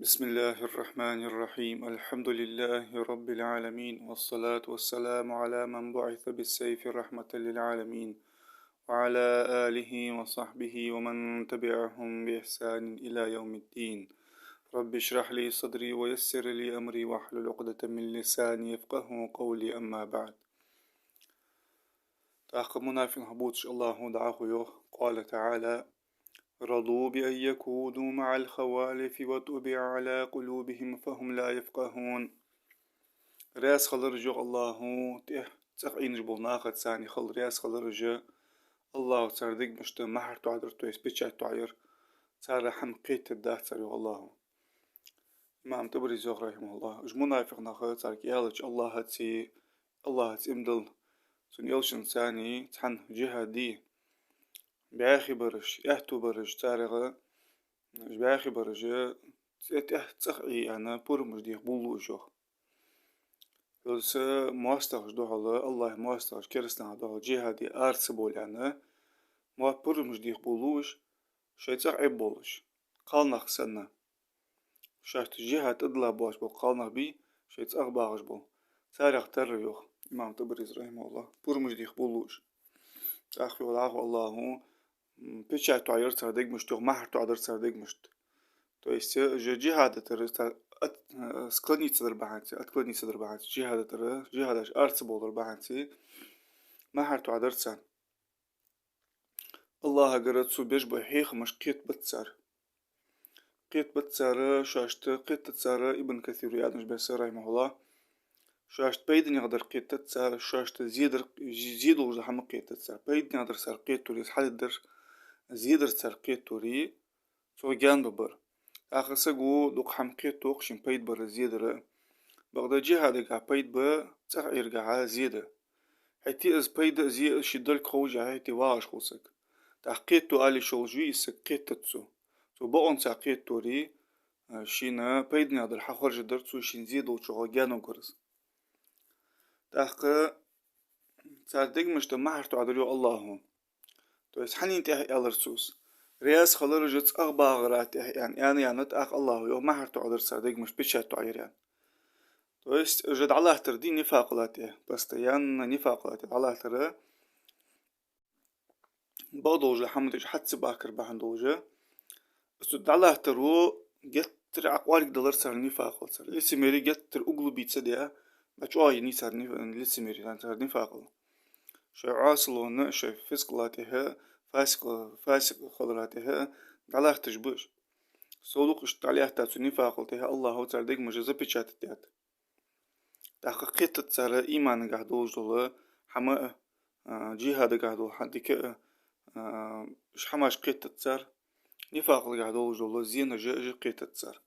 بسم الله الرحمن الرحيم الحمد لله رب العالمين والصلاة والسلام على من بعث بالسيف رحمة للعالمين وعلى آله وصحبه ومن تبعهم بإحسان إلى يوم الدين رب اشرح لي صدري ويسر لي أمري واحلل عقدة من لساني يفقه قولي أما بعد تأخذنا في الهبوط الله دعاه قال تعالى رضوا بأن يكونوا مع الخوالف وطبع على قلوبهم فهم لا يفقهون رياس خلر جو الله تقين جبل ناقد ثاني خل رياس خلر جو الله تصردق مشت محر تعذر تويس بيتشات تعير صار حم قيت الداه صار الله إمام تبرز رحمه الله اج منافق ناخد صار يالج الله هتسي امدل سن يلشن ثاني تحن جهة دي باخي برش احتو برش تارغة باخي برج تسخي أنا بور مجدي بولو جوخ بس مواستغش دوحلا الله مواستغش كرستنا دوحلا جهادي أرس بول أنا ما بور مجدي بولوش شيتسخ عبولش قالنخ سنة شاشت جهاد أدلا باش بول قالنخ بي شيتسخ باغش بول سارخ تريوخ إمام تبريز رحمه الله بور مجدي بولوش أخي والله الله بيشا تعير سردق مشتوخ محر تعير سردق مشت То есть جهاد склониться دربعنتي отклониться دربعنتي جهادش أرس بول دربعنتي ما حرتو عدرتسان الله قرأت سو بيش بحيخ مش قيت بتسار شاشت قيت تسار ابن كثير يادنش بسر رحمه الله شاشت بيدن يقدر قيت تسار شاشت زيدو وجه حم قيت تسار بيدن يقدر سار قيت توري حد در زيدر سار قيت توري سو جان ببر آخر سجو دوق حمقيت توق شن بيد بر زيادة بغدا جهاد قا بيد با تسخ إرقا زيادة حتى إز بيد زي شدل خوجة حتى واش خوسك تحقيت تو آلي شولجوي سكيت تتسو تو بقون ساقيت توري شينا بيد نادر حخور جدر تسو شين زيادة وشغل جانو قرز تحق صادق مشتا محرتو عدلو اللهم تو إس حنين تحي ألرسوس رياس خلر جت أخبارات يعني أخ الله يوم ما حرتو عذر صدق مش بيشات تعير يعني تو است جد الله تردي نفاقلاته بس تيان نفاقلاته الله ترى بعضوجة حمدش حتى باكر بحندوجة استد الله ترو جتر أقوالك دلر صار نفاقل صار لسه ميري جتر أقلو بيتسا ديا بچواي ني صار لسه ميري صار نفاقل شو عاصلون شو فسقلاته فاسق خضراتها على تجبش سولوق اشت عليها تاتو نفاقلتها الله تعالى مجزة بيشات تيات تحقيقت تسار إيمان قاعدوش دول حما جهاد قاعدو حدك اش حماش قيت تسار نفاق قاعدوش دول زين جا قيت تسار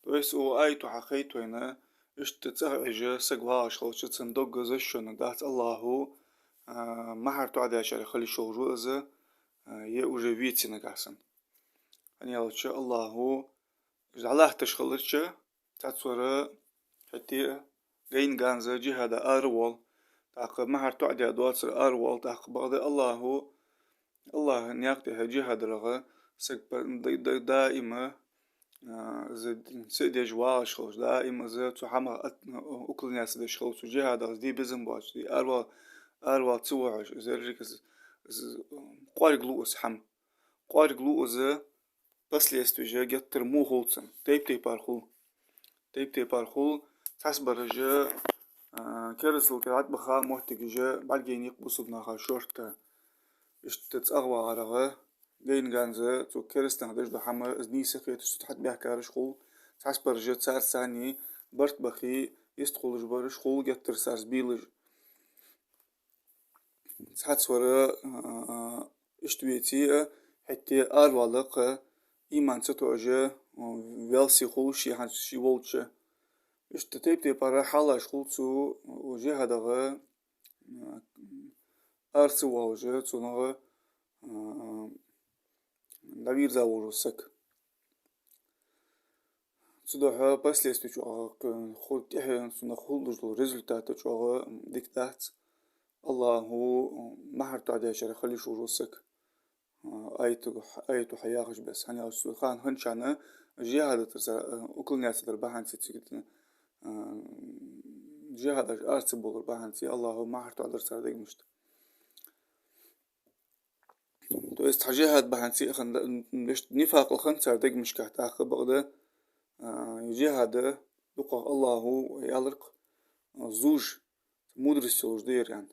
تويس او ايتو حقيتو هنا اشت تسار اجا سقواش خلش تصندوق زشون دات الله ما حرتو عدا شاري خلي شوجو ازا يأوجا ويتي نقاسن أن يالتش الله الله تشخلتش تتصورا حتى جين غانزا جهاد أروال تاق مهر تعدي أدواتر أروال تاق بعض الله نياقتها جهاد رغا سك دائما زد سيدي جواش خوش دائما زد تحمى أكل ناس دش خوش جهاد دي بزن باش دي أروال تسوعش زرجك قارق لوس حم قارق لوس последствия геттер мухолцен тейп пархул تحسبر جا كرسل كرات بخا محتك جا بعد جين يقبصوا بناخا شورتا اشتت اغوا غرغا جين غانزا تو كرستان دش بحما ازني سخيت ستحت بها كارش خول تحسبر جا تسار ثاني برت بخي يستخول جبرش خول جتر سارس بيلج تحسبر اشتويتي حتى والق إيمان ستوجه ويلسي خولشي شي ولتشه اشتتيبتي برا حالا شخولتو وجه هدغه أرسو وجه تنغه نبير زاورو سك تدوها بس ليستو جوغا خول تحيان سنة خول دجلو ريزلتات جوغا ديكتات الله هو محر تعدي شري خلي شورو سك أيتو حياغش بس هني أسو خان هنشانة جهاد ترسا أكل ناس در بحان سيتسكتنا جهاد أرس بولر بحان سي الله ما حرتو أدر سر ديك مشت تو است جهاد بحان سي أخن نفاق الخن سر ديك مش كحت أخ بغدا جهاد بقى الله يالرق زوج مدرس سوج دير يعني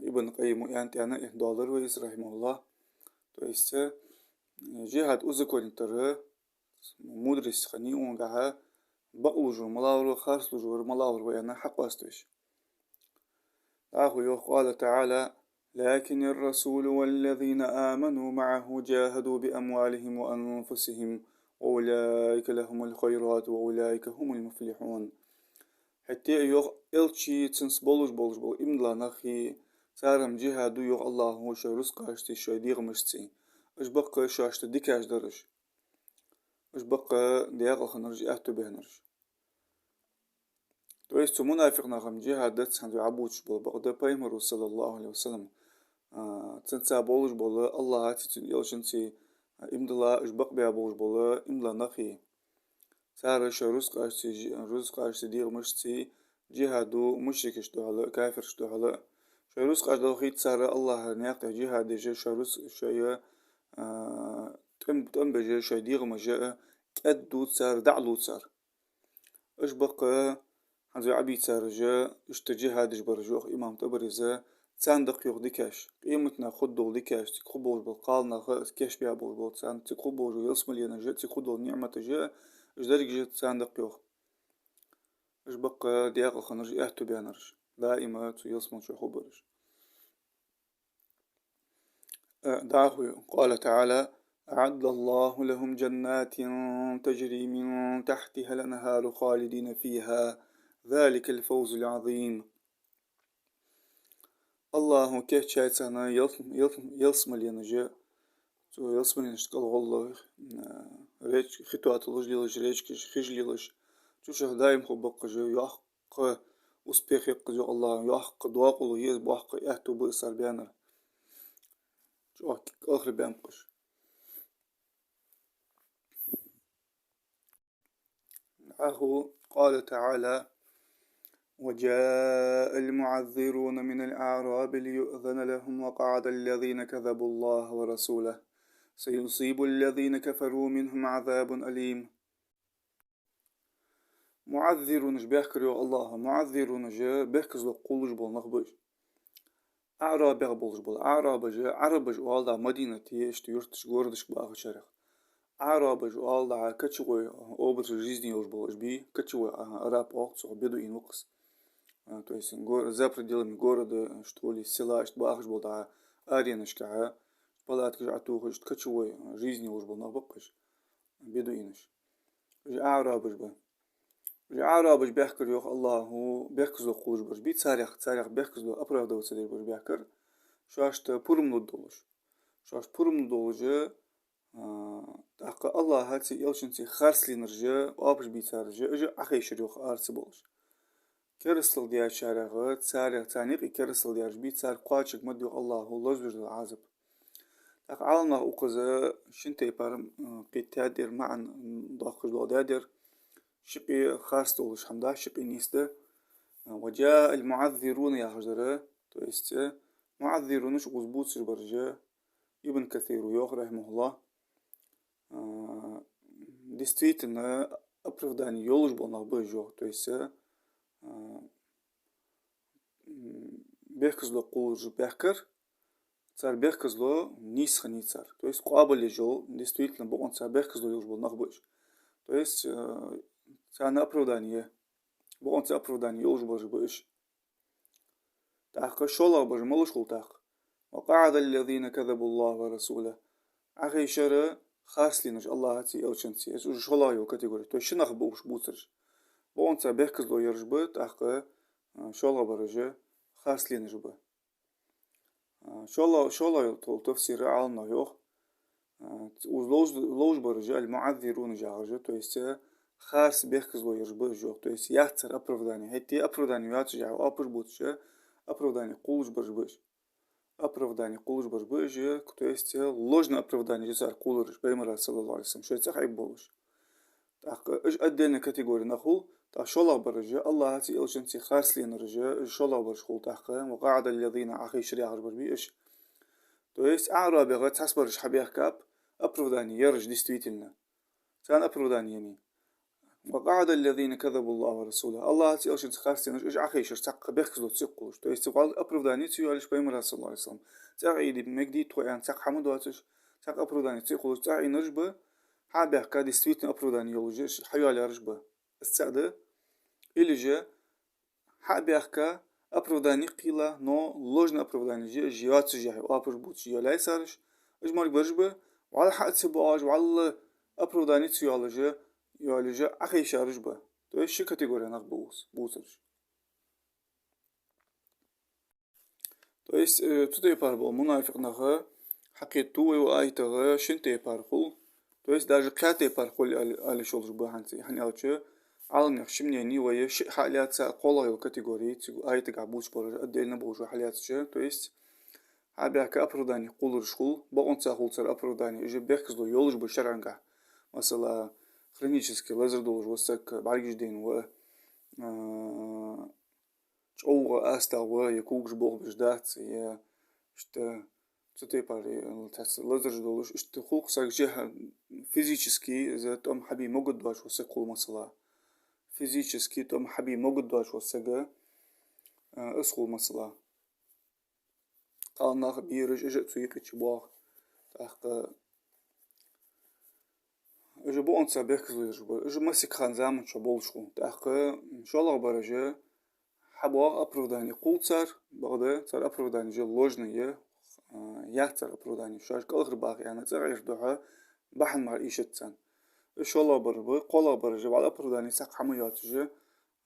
ابن قيم يعني أنا $1 ويس رحمه الله то есть جهاد أزكون ترى مدرس خني ونجها بقلجو ملاور خارسلجو ملاور ويانا حق واستوش قال تعالى لكن الرسول والذين آمنوا معه جاهدوا بأموالهم وأنفسهم وأولئك لهم الخيرات وأولئك هم المفلحون حتى يوغ إلشي تنس بولج إملا نخي سارم جهادو يوغ الله هو شرس قاشتي شوي ديغ مشتي اش بقى شاشت ديكاش درج اش بقى دياغ خنرج اهتو بهنرج تو يستو منافق نغم جهاد دتس هندو عبوش بول بقى بايمرو صلى الله عليه وسلم تنسا بولج بول الله هاتي يلشنتي إمدلا اش بقى بيا بولج بول إملا نخي سار شرس قاشتي ديغ مشتي جهادو مشركش دوهلا كافرش دوهلا شروس قاعد دوخيت سارة الله ناقة جهاد جي شروس شيء تم بجي شيء ديغ مجاء كدو سار دعلو سار اش بقى هنزو عبيد سار جاء اشتجهاد جبرجوخ إمام تبرزة تصندق يوغ ديكاش قيمتنا خدو ديكاش تقبول بالقالنا كاش بيا بول تصند تقبول يصم لينا جاء تقبول نعمة جاء اجدارك جاء تصندق يوغ اش بقى دياغ خنرج اهتو بيانرج دائما يصمن شو خبرج دعه قال تعالى أعد الله لهم جنات تجري من تحتها الأنهار خالدين فيها ذلك الفوز العظيم الله كيف شايت سنة يلسم لينجا يلسم لينشتقل والله ريش خطوات لجليلش ريش خجليلش شو دايم خبق جو يحق أسبيخ يقجو الله يحق دواقل يزب وحق يهتو بأسر بيانا شو آخر بيانقش قال تعالى وجاء المعذرون من الأعراب ليؤذن لهم وقعد الذين كذبوا الله ورسوله سيصيب الذين كفروا منهم عذاب أليم معذرون بيحكروا الله معذرون جاء بيحكز لقولج بول نخبج أعراب يغبولج بول أعراب جاء عربج والدا مدينة يشت يرتش غوردش باغ شرخ أعراب جو والدا كتشوي أوبر جيزني يوش بولج بي كتشوي أراب أوكس بيدو إن وقس то есть за пределами города, что ли, села, что бахш был, да, ареночка, палатка, атухаш, ткачевой, жизни уж был, набакаш, бедуиныш. عربش به عربش بيحكر يوخ الله بيحكز له قوش برش بي تاريخ بيحكز له أبرا دو سدير برش بيحكر شاشت پرم ندولش شاشت پرم ندولش تحقق الله هاتي يلشنتي خارس لنرجع وابش بي تارجع اجا أخيش يوخ آرس بولش كرسل ديال شارغات سارغ تانيق كرسل ديال بيت سار قاتشك مديو الله لزبج العازب تاق عالنا أقزا شنتي بارم قيتادر معا ضاقج لودادر شقي خاص دولش حمدا شقي نيسته وجاء المعذرون يا خجرة تو است معذرون شو قزبوت برجا ابن كثير ويوخ رحمه الله действительно оправдание يولج بولنا بجو то есть بيحكزلو قولج بيحكر цар бехкызло нис хани цар. То есть куабали жол, действительно, богон цар бехкызло юж был нахбыш. То есть цар на оправдание. Богон цар оправдание юж был жбыш. Так шола бож малышул так. وقعد الذين كذبوا الله ورسوله. أخي شر خاصلينش الله هاتي أو شنتي. إيش شولا يو كاتيجوري. تو شنخ بوش بوترش. بقون صار بيحكزلو يرجبت أخ شولا برجة خاصلينش به. شولا يطول تفسير عالنا يوخ. لوج برجة المعذرون جاهجة. تو есть خاص بيحكزلو يرجبت جو. تو есть يحتر أبرداني. هتي أبرداني ياتجع وأبر بوتش أبرداني قولج برجبش. оправдание кулыш барбы же, то есть ложное оправдание же кулыш беймара саллаллаху алейхи вассалам. Что это хайб болуш. Так, отдельная категория нахул. Так, шолах баржа, Аллах ти илшенти харслин ржа, шолах барж хул тахка, وقعد الذين عخي شريعة барби إيش. То есть أعرابي غير تحسبرش حبيح كاب оправдание, ярж действительно. كان оправдание يعني. وقعد الذين كذبوا الله ورسوله الله تيوشن تخارسين إيش عخيش تق بيخزلو تسقوش تو يستقال أبرداني تيوالش بيمر صلى الله عليه وسلم تعيد مجدي تويان تق حمد واتش تق أبرداني تيقولش تعي نرجبه حابه كاد يستويتن أبرداني يولجش حيالي رجبه السعدة اللي جا حابه كا أبرداني قيلا نو لوجنا أبرداني جي جيات جاهي وابر بوتش يلا سارش إجمال برجبه وعلى حق تباج وعلى أبرداني تيولجه يولجه أخي شارج به تو إيش كاتيجوريا ناق بوسرج تو إيش تدي باربو منافق ناقه حقيقة وآيته شنتي بارخول تو إيش داج قاتي بارخول على شولج به هنسي يعني أوتشة على نخشمني يعني ويا شيء حاليات سا قولا يو كاتيجوري تيجو آيته قابوش بارج أدينا بوجو حاليات شيء تو إيش عبيا كأبرداني قولر شخول بقون تساقول سر أبرداني إجي بيحكزلو يولج بشرعنقه مثلا хронический лазер должен وسك بعد جدين و أو أستع و يكوجش بوق بجدات يا شت تتي باري تحس لازر دولش اشت خلق ساق جه فيزيكسكي إذا تم حبي موجود باش وسك كل مثلا فيزيكسكي تم حبي موجود باش وسك أسخل مثلا قال ناخ بيرج إجا تسويق تشباخ تحت إجا بو أنت سابق زوجبا إجا مسك خان زامن شبولشو تحت إن شاء الله برجة حبوا أبرداني قولتر بعده تر أبرداني جل لوجنية يحتر أبرداني شاش كأخر باقي يعني تغير دوها بحن مع إيشتسن إن شاء الله بربا قلا برجة على أبرداني سق حميات جه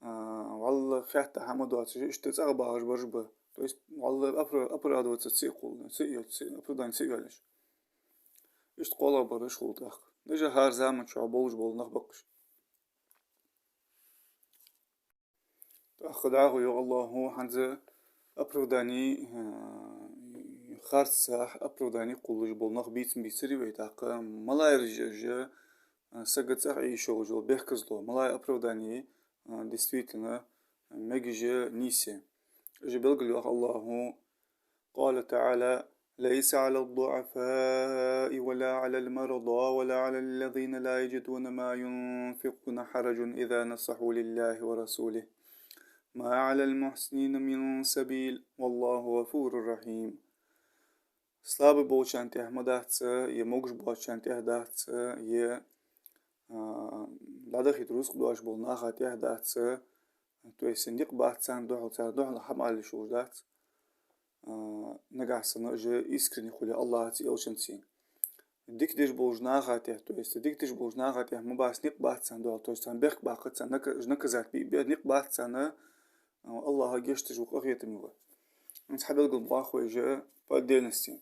والله خيات حمدات جه إشتتر باقي برجبا تو إس والله أبرادو تسيقول سيئل أبرداني سيئلش إشت قلا برج قولت أخ نجا هار زامن شعبولج بول نخبقش خدعه يا الله هو حنزة أبرداني خارسة أبرداني قولج بولناخ بيتم بيسري ويتاقا ملاي رجاجة سقط أي شغل بيحكزلو ملاي أبرداني действительно مجيجة نيسي إجي بلغلو الله قال تعالى ليس على الضعفاء ولا على المرضى ولا على الذين لا يجدون ما ينفقون حرج إذا نصحوا لله ورسوله ما على المحسنين من سبيل والله غفور رحيم слабый болчанте ахмадахца е могш болчанте ахдахца е ладах итрус дуаш болна хати ахдахца то есть ندق бахцан дух лахам али шуждахц нагасана же искренне хули Аллах ти елчанти дик диш болжна хати то есть дик диш болжна хати мабас ник бахцан дух то есть ан бех бахцан накazat би ник бахцана الله جشتج وقريت ميوه انت حبل قلب باخوي جاء فالدينستين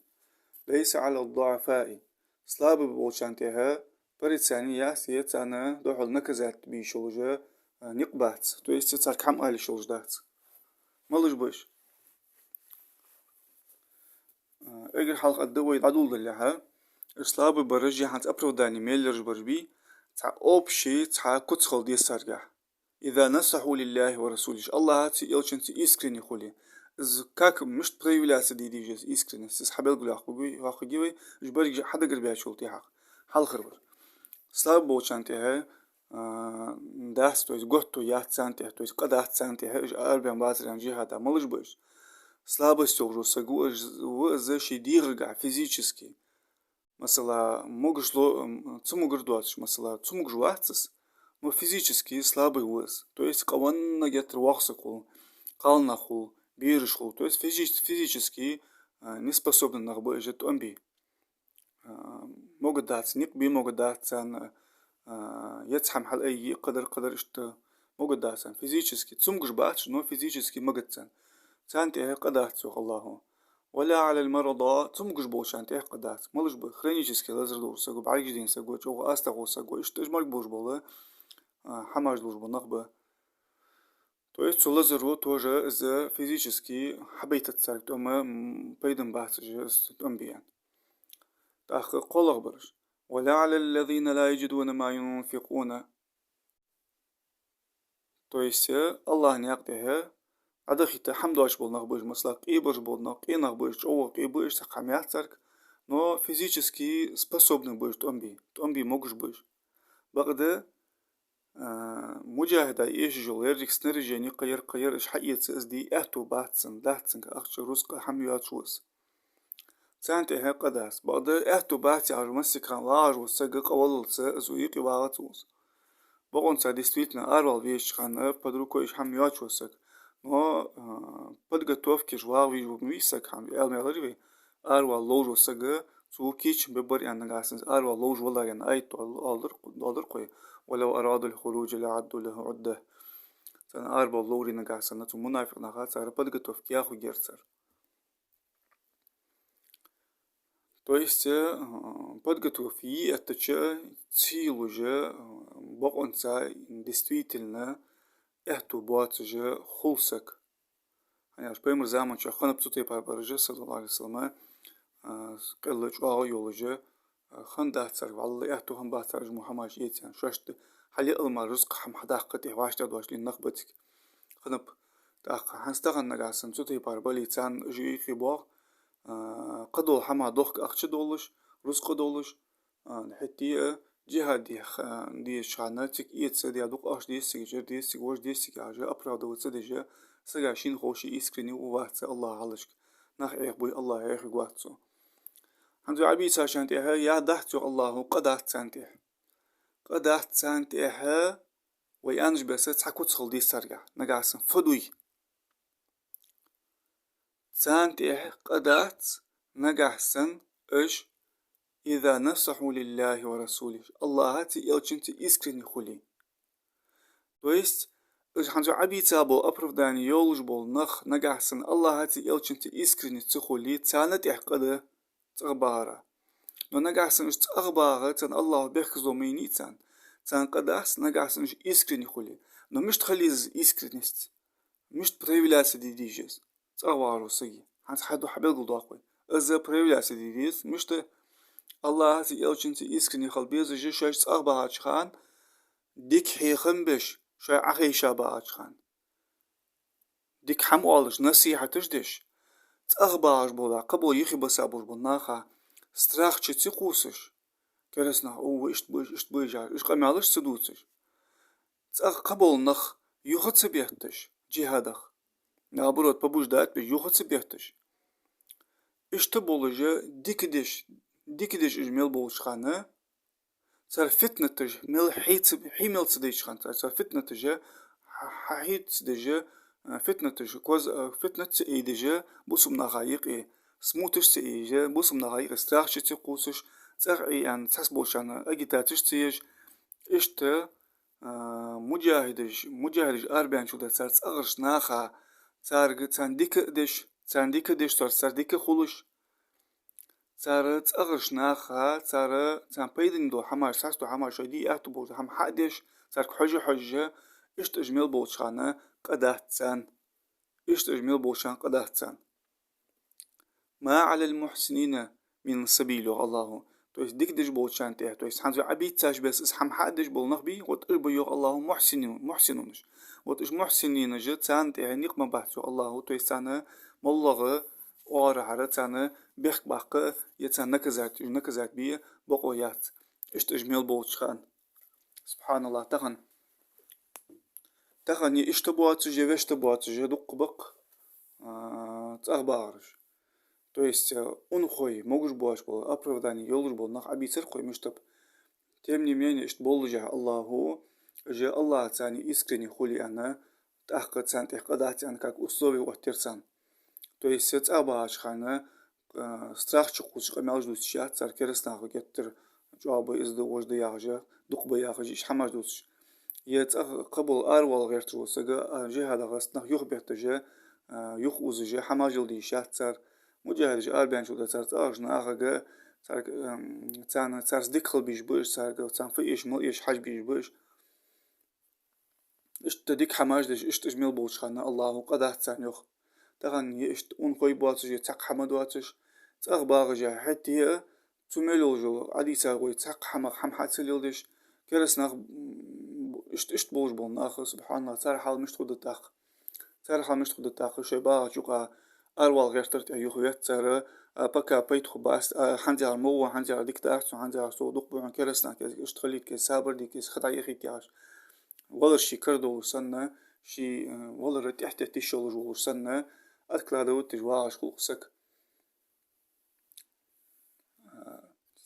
ليس على الضعفاء سلاب بولشانتها بريد ثانية سيتانا دوحل نكزات بيشو جاء نقبات تو يستير كم آلي شولج دات مالوش باش اجر حلقة الدوي العدول دلها سلاب برجي حانت أبروداني ميلرج بربي تا أوبشي تا كتخل دي سارجح إذا نصحوا لله ورسوله الله هاتي يلشنتي إسكريني خولي إذا كاك مش بريولاس دي جس إسكريني سيس حبيل قولي أخوي جبرك حدا قربيا شولتي حق حال خربر سلاب بوشانتي هاي داس تويس قوتو يات سانتي تويس قدات سانتي هاي أربعين باترين جهة مالج باش سلاب استوجو سقو وإذا شي ديغرقع فيزيكسكي مثلا موجش لو تموجر دواتش مثلا تموجر واتس но физически слабый вес. То есть каванна гетр вахсакул, калнахул, биришхул. То есть физически не способен на работу жить амби. Могут дать, ник би могут дать, يتحم حل أي قدر إشت могут дать. Физически تسمجش باتش но физически могут تان. تانتي قدرت سوق الله. ولا على المرضى تسمجش بوش أنتي قدرت. مالش بخرينيجسكي لازر دور سقو بعرق جدين سقو شو أستغو سقو إشت إجمال بوش بوله حماج لوج بنقبة То есть лазеру тоже за физически حبيت تسارك أما بيدن بحث جست أنبياء تأخ قلق برش ولا على الذين لا يجدون ما ينفقون. То есть الله نيقته عدخيت حمدوش болнах будешь масла قيبرش болнах قينах будешь أو قيبرش سخاميات تسارك но физически способны будешь تأمبي могешь будешь بقدر مجاهدة إيش جول يرجع سنرجعني قير إيش حقيقة أزدي أهتو باتسن دهتسن كأخش رزق حميات شوز سانت إيه قداس بقدر أهتو باتي عرو مسكان لاج وسجق أول زويقي باغتوز بقون سا ديستويتنا أرول فيش خان بدروكو إيش حميات شوزك نو بدقى توفكي جواغ فيجو ميسك حمي المغربي أرول لوج وسجق سو كيش ببر يعني نغاسنز أرول لوج والله يعني أي دولار قوي ولو أرادوا الخروج لعدوا له عدة سنة أربع لوري نجح سنة منافق نخات سار بدك توفكيا خو جرسر. То есть подготовки это цель уже боконца действительно это будет же хулсак. Они аж поймер zaman что хана бцуты парбаржа саллаллаху алейхи вассалам قلة شو يولجه خن دهتر والله أهتو هم بهتر محمد يتيان شوشت حلي ألما رزق هم حداقته واشتا دوش لنخبتك خنب تاق هنستغن نجاسن سوتي باربالي تان جي خبار قدول حما دوخك أخش دولش رزق دولش حتى جهاد دي شاناتك يتسدي دوق أخش دي سجر دي سجوش دي سجاجة أبرا دوت سدجة سجاشين خوشي إسكريني وواتس الله علشك نخ بوي الله واتسو هنزو عبي ساشانتها يا دهتو الله قدات سانتها قدات سانتها ويانج بس تحكو تخل دي سرقة نقاسن فدوي سانتها قدات نقاسن اش إذا نصحوا لله ورسوله الله هاتي يلچنتي إسكريني خولي تويست اش هنزو عبي تابو أبرف داني يولج بول نخ نقاسن الله هاتي يلچنتي إسكريني تخولي تانت قدر تغبارة نجحسن إيش أخباره تان الله بيخزو ميني تان قداس نجحسن إيش إسكريني خلي مش تخليز إسكرينيست مش بريفلاس دي ديجز تأوارو سجي هنس حدو حبيل قلداقوي إذا بريفلاس دي ديز مش الله هسي يلچنتي إسكريني خل بيز جي شاش أخباره خان ديك حيخن بش شاي أخي شابه خان ديك حموالش نصيحة تجدش تأخبار بولا قبول يخي بسابور بناخا страх чити кусыш. Кересна, о, ишт быжар, иш камялыш сыдуцыш. Цах каболнах юха цебехтыш, джихадах. Наоборот, побуждает бе юха цебехтыш. Ишты болыжы дикидеш ижмел болышханы, цар фитнатыш, мел химел цедешхан, цар фитнатыжы, хахит цедежы, фитнатыжы, коз фитнат цедежы, бусум нахайық سموتش تيجي بوسم نهاي استراحش تقوسش تسرعي يعني تحسبوش أنا أجيتاتش تيج إشت مجاهدش أربعين شو ده صار أغرش ناخا صار تانديك دش صار ديك خلوش صار أغرش ناخا صار تان بيدن دو حماش ساستو حماش دي أهتو بوز هم حدش صار حجة إشت أجمل بوشانة قدات تان إشت أجمل بوشان قدات تان ما على المحسنين من سبيل الله تو есть ديك دش بول شانته تو есть حنزو عبيد تاش بس اس حم حدش بول نخبي وت اربو يو الله محسنونش وت اش محسنين جت سانته نقم بحثو الله تو есть انا ملغه اور حرت انا بخ باق يتسان نكزات بي بقويات اشت اجمل بول شان سبحان الله تخن اشتبوات جوشت بوات جدق بق تأخبارش. То есть он хой, могуш боаш бол, оправдание, йолуш бол, нах абицер хой, миштаб. Тем не менее, что бол же Аллаху, же Аллах цани искренне хули она, тахка цан техкадати ан как условие оттерсан. То есть сец абааш хана, страх чукус, камял ждут сейчас, цар кереснаху геттер, джуабы изды ожды яхжа, дукбы яхжа, шхамаш дутш. Ец қабыл арвал гертру, сага жихада гастнах юх бехтаже, юх узыже, хамажил ди шахцар, مجاهد أربعين شو ده صار أجنا أخجا صار صار ديكل بيش بوش صار صار في إيش مو إيش حاج بيش بوش اشت ديك حماج دش اشت اجمل بوش خانا الله قدرت تسان يخ تغن يشت اون خوي بواتش يتسق حمد واتش تسق باغجا حتى هي تملو جو عدي ساوي تسق حمق حم حد سليلدش كرس ناخ اشت بوش بون ناخ سبحان الله صار حال مش تخد التاخ صار حال مش تخد التاخ شي باغ جوقا أروال غير ترت أيوه يتسار بكا بيت خباس حنجر مو حنجر ديك تاعش حنجر سو دق بون كرسنا كيس اشتخليت كيس سابر دي كيس خدع يخي تياش والله شي كردو سنة شي والله رتحت تشول جو سنة أذكر هذا تجواش خلقسك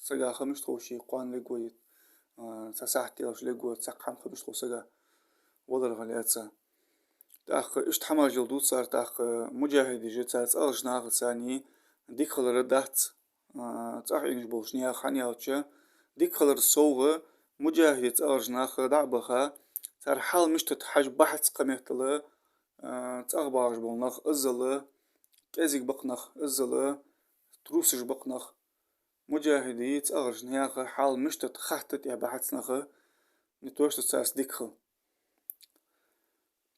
سجا خمس تخو شي قوان لقوي ساحتي لاش لقوي تسق حم خمس تخو سجا والله غلياتسا تاخ اشت حما جلدو صار تاخ مجاهد جت أرج ناخ ثاني ديك خلر دات تاخ إنج بوشنيا خانيا وتشا ديك خلر الصوغة مجاهد أرج ناخ دعبخا صار حال مش تتحج بحث قميتله تأخبارج بولنخ الزله كازيك بقنخ الزله تروسج بقنخ مجاهدي تأغرج نياخ حال مش تتخحتت يا بحث نخ نتوش تساس ديكخ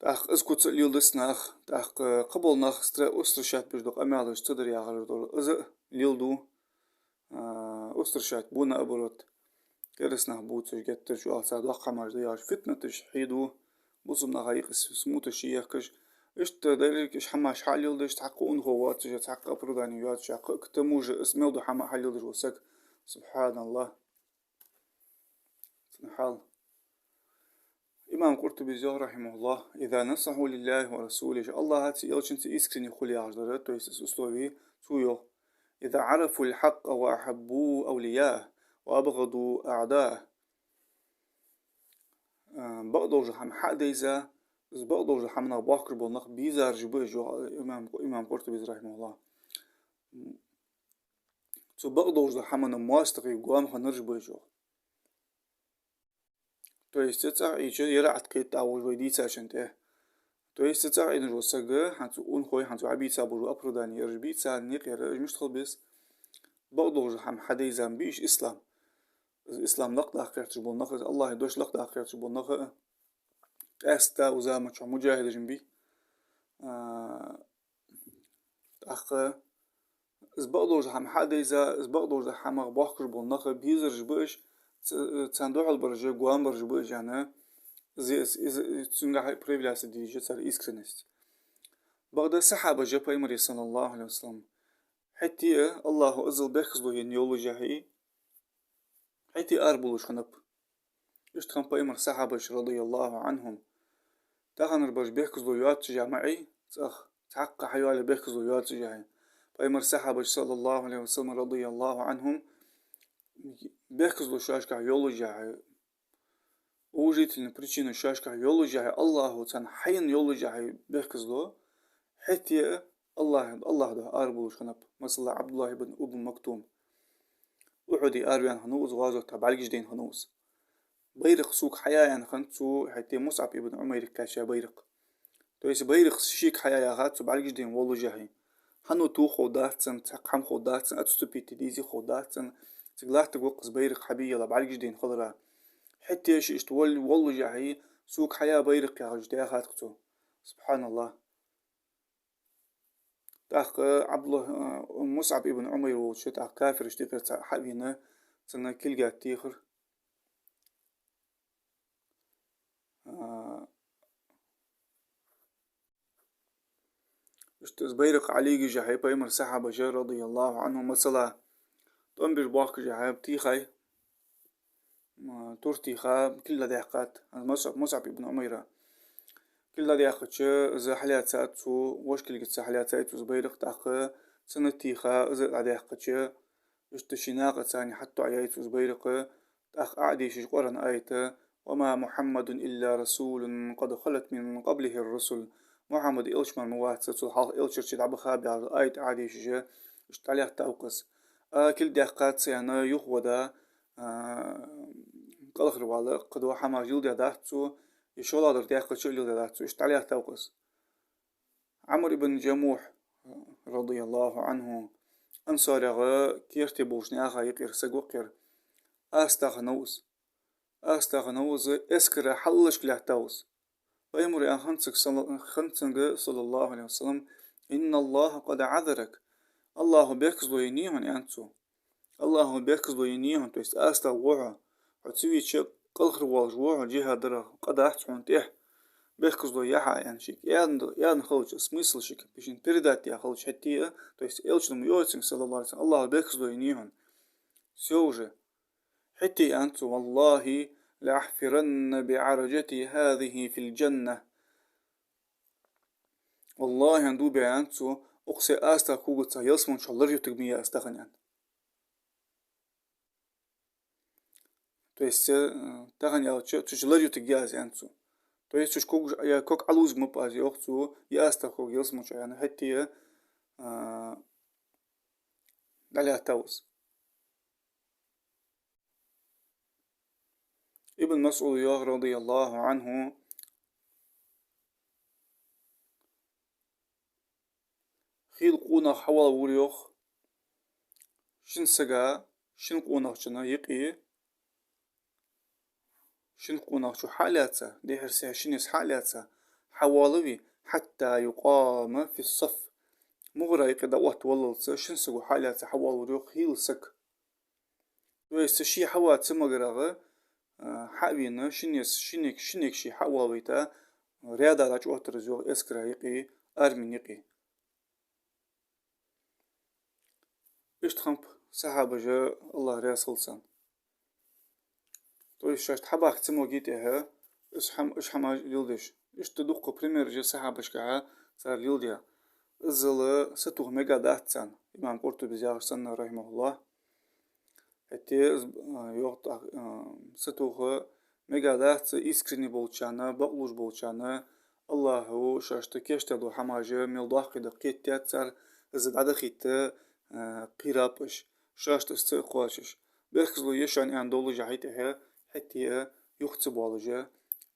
تاخ اسكوت ليلدس ناخ تاخ قبل ناخ استرشات بجدق أمالج تدر يا غردول أز ليلدو استرشات بونا أبرت كرس ناخ بوتش جتر شو أساد وقع مرضياش فتنة تشحيدو بصم نغايق سموت الشيخكش اشت دايرك اش حما شحال يلدش تحققون هوات تحقق أبردانيات شحقق اكتموج اسمه دو حما حال يلدش وسك سبحان الله سبحان إمام قرطبي زهر رحمه الله إذا نصحوا لله ورسوله الله هاتي يلشن إسكرين يقول يا عجلة تو يسس أسلوبي تويو إذا عرفوا الحق وأحبوا أولياءه وأبغضوا أعداءه بقدر جحم حق ديزا بقدر جحمنا باكر بولنخ بيزار جبه جو إمام قرطبي رحمه الله تو بقدر جحمنا مواستقي قوام خنرج بجو то есть это и че яра открыт а уже видится шенте то есть это и нажо сага ханцу он хой ханцу абица бужу апрудани ржбица не قير مش تخلص بقدر حم حدا زامبيش إسلام الإسلام لقد آخرت جبون نخ الله يدوش لقد آخرت جبون نخ أستا وزامة شو مجاهد جنبي أخ إز بقدر حم حدا إز بقدر حم أخبار جبون نخ بيزر جبش تصندوق البرجة قوام برجة بجانا زي تسنجح بريفلاس ديجة صار إسكرنست بعد سحابة جبا يمري صلى الله عليه وسلم حتى الله أزل بخزلو ينيولو جاهي حتى أربولوش خنب اشتخن بايمر سحابة رضي الله عنهم تاخن رباش بخزلو يوات جامعي تحقق حيوالي بخزلو يوات جاهي بايمر سحابة صلى الله عليه وسلم رضي الله عنهم بخزلو شاشكا يولو جاهي وجيتلن причина شاشكا يولو جاهي الله تن حين يولو جاهي بخزلو حتى الله ده أربولوش خنب مثلا عبد الله بن أبو مكتوم وحدي أربيان هنوز غازو تبع جدين هنوز بيرق سوق حياة خنتو حتى مصعب ابن عمير كاشا بيرق تو يس بيرق شيك حياة غاتو تبع جدين والله جاهي هنو تو خوداتن تقحم خوداتن أتستبيت ديزي خوداتن تقلاه تقوقز بيرق حبية تبع جدين خضرا حتى يش اشتول والله جاهي سوق حياة بيرق يا جدي أخاتكتو سبحان الله تاخ عبد الله مصعب ابن عمير وشت كافر اشتكر حبينا سنة كل جات تيخر اشتزبيرق علي جاهي بايمر سحابة جا رضي الله عنه مثلا تنبش باق جاهي بتيخي تورتيخا كل دقات مصعب ابن عمير كل دقات زي حالات ساتو وش كل جت حالات ساتو زبيرق تاخ سنة تيخا زي دقات اشتشيناق ثاني حتى عيايت زبيرق تاخ أعدي شجقرن آيته وما محمد إلا رسول قد خلت من قبله الرسل محمد إلش من موات ستو حال إلش تدعب خابي على آيت عادي شجع اشتعليه توقس كل دقات سيانا يخودا قلخر والله قد وحما جلد داتو يشول هذا دقات شلد داتو اشتعليه توقس عمرو بن جموح رضي الله عنه أنصار كيرتي بوشني آخا يقير سقوقير أستغنوز اسكر حلش كله توس فيمر أن خنسنج صلى الله عليه وسلم إن الله قد عذرك الله بيكزلو ينيهن أنتو الله بيكزلو ينيهن تو есть أستا وعا وتسوي شيء قلخر والجوع جهة درا قد أحسن تيه بيكزلو يحا يعني شيك يعني خلوش смысл شيك بيشين передать я خلوش حتى то есть элчному يوцين صلى الله عليه وسلم الله بيكزلو ينيهن все уже حتى أنتو والله لأحفرن بعرجتي هذه في الجنة والله أندو بعنتو أقصي أستا كوغتا يلسمون شالر يتقمية أستغنيان то есть تغني أو تشلر يتقياز أنتو то есть كوغ يا كوك علوز مباز يوختو يا أستا كوغ يلسمون شايان حتى عليها تاوز ابن مسعود رضي الله عنه خيل قونا حوال وريوخ شن سجا شن قونا شنا يقي شن قونا شو حالاتها دي هرسي شنيس حالاتها حوالوي حتى يقام في الصف مغرى يقدا وقت وللت شن سجو حالاتها حوال وريوخ هيل سك ويستشي حوات مغرى حاوينا شنيس شنيك شي حوالويتا رياضة راج وقت اسكرا يقي أرمين يقي اشتخمب صحابة جاء الله رسول سن تو شاشت حباك تسمو جيتها اشحم يلدش اشتدوق بريمير جا صحابة شكاها صار يلديا الزل ستوه ميقا داهتسان إمام قرطبي زيار سنة رحمه الله حتى يوقت ستوه ميقا داهتس إسكريني بولشانا بقلوش بولشانا الله هو شاشت كيشتدو حماجة ميلداخ قيدا قيت تياتسار زد عدا خيت قيرابش شاشت استقواشش بيخزلو يشان ان دولو جاهيتها حتى يختبو على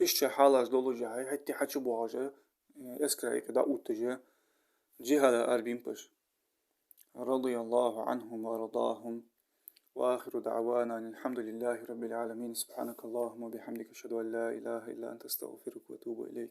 إيش حالاش دولو جاهي حتى حتشبو على اسكراي كدا اوتجا جهة أربين بش رضي الله عنهم ورضاهم وآخر دعوانا أن الحمد لله رب العالمين سبحانك اللهم وبحمدك أشهد أن لا إله إلا أنت أستغفرك وأتوب إليك